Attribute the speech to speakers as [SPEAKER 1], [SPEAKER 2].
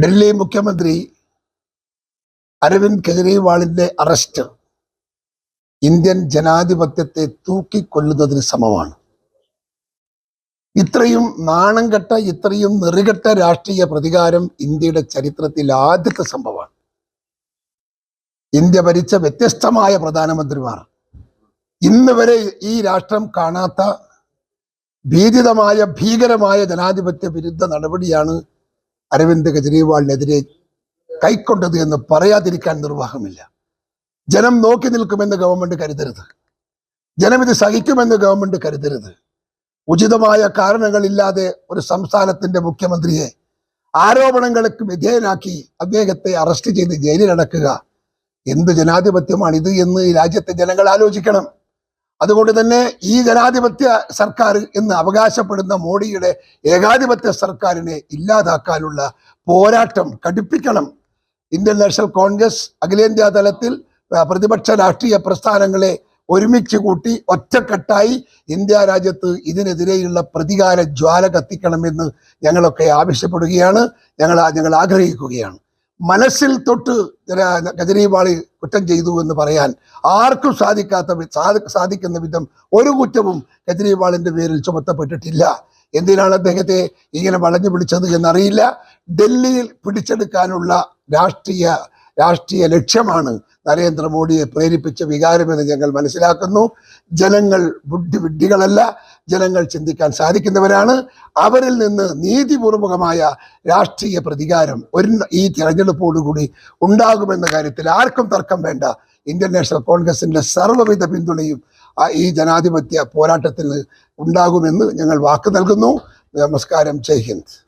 [SPEAKER 1] ഡൽഹി മുഖ്യമന്ത്രി അരവിന്ദ് കെജ്രിവാളിന്റെ arrest Indian ജനാധിപത്യത്തെ തൂക്കിക്കൊല്ലുന്നതിന് സമമാണ്. ഇത്രയും നാണം കെട്ട, ഇത്രയും നെറികെട്ട രാഷ്ട്രീയ പ്രതികാരം ഇന്ത്യയുടെ ചരിത്രത്തിൽ ആദ്യത്തെ സംഭവമാണ്. ഇന്ത്യ ഭരിച്ച വ്യത്യസ്തമായ പ്രധാനമന്ത്രിമാർ ഇന്ന് വരെ ഈ രാഷ്ട്രം കാണാത്ത ഭീതിതമായ, ഭീകരമായ ജനാധിപത്യ വിരുദ്ധ നടപടിയാണ് അരവിന്ദ് കെജ്രിവാളിനെതിരെ കൈക്കൊണ്ടത് എന്ന് പറയാതിരിക്കാൻ നിർവാഹമില്ല. ജനം നോക്കി നിൽക്കുമെന്ന് ഗവൺമെന്റ് കരുതരുത്. ജനം ഇത് സഹിക്കുമെന്ന് ഗവൺമെന്റ് കരുതരുത്. ഉചിതമായ കാരണങ്ങളില്ലാതെ ഒരു സംസ്ഥാനത്തിന്റെ മുഖ്യമന്ത്രിയെ ആരോപണങ്ങൾക്ക് വിധേയനാക്കി അദ്ദേഹത്തെ അറസ്റ്റ് ചെയ്ത് ജയിലിലടക്കുക എന്ത് ജനാധിപത്യമാണിത് എന്ന് ഈ രാജ്യത്തെ ജനങ്ങൾ ആലോചിക്കണം. അതുകൊണ്ട് തന്നെ ഈ ജനാധിപത്യ സർക്കാർ എന്ന് അവകാശപ്പെടുന്ന മോഡിയുടെ ഏകാധിപത്യ സർക്കാരിനെ ഇല്ലാതാക്കാനുള്ള പോരാട്ടം കടുപ്പിക്കണം. ഇന്ത്യൻ നാഷണൽ കോൺഗ്രസ് അഖിലേന്ത്യാ തലത്തിൽ പ്രതിപക്ഷ രാഷ്ട്രീയ പ്രസ്ഥാനങ്ങളെ ഒരുമിച്ച് കൂട്ടി ഒറ്റക്കെട്ടായി ഇന്ത്യ രാജ്യത്ത് ഇതിനെതിരെയുള്ള പ്രതികാര ജ്വാല കത്തിക്കണമെന്ന് ഞങ്ങളൊക്കെ ആവശ്യപ്പെടുകയാണ്, ഞങ്ങൾ ആഗ്രഹിക്കുകയാണ്. മനസ്സിൽ തൊട്ട് കെജ്രിവാള് കുറ്റം ചെയ്തു എന്ന് പറയാൻ ആർക്കും സാധിക്കുന്ന വിധം ഒരു കുറ്റവും കെജ്രിവാളിന്റെ പേരിൽ ചുമത്തപ്പെട്ടിട്ടില്ല. എന്തിനാണ് അദ്ദേഹത്തെ ഇങ്ങനെ വളഞ്ഞു പിടിച്ചത് എന്നറിയില്ല. ഡൽഹിയിൽ പിടിച്ചെടുക്കാനുള്ള രാഷ്ട്രീയ ലക്ഷ്യമാണ് നരേന്ദ്രമോദിയെ പ്രേരിപ്പിച്ച വികാരമെന്ന് ഞങ്ങൾ മനസ്സിലാക്കുന്നു. ജനങ്ങൾ ബുദ്ധിവിഡ്ഢികളല്ല, ജനങ്ങൾ ചിന്തിക്കാൻ സാധിക്കുന്നവരാണ്. അവരിൽ നിന്ന് നീതിപൂർവകമായ രാഷ്ട്രീയ പ്രതികാരം ഈ തെരഞ്ഞെടുപ്പോടുകൂടി ഉണ്ടാകുമെന്ന കാര്യത്തിൽ ആർക്കും തർക്കം വേണ്ട. ഇന്ത്യൻ നാഷണൽ കോൺഗ്രസിന്റെ സർവ്വവിധ പിന്തുണയും ഈ ജനാധിപത്യ പോരാട്ടത്തിന് ഉണ്ടാകുമെന്ന് ഞങ്ങൾ വാക്ക് നൽകുന്നു. നമസ്കാരം. ജയ് ഹിന്ദ്.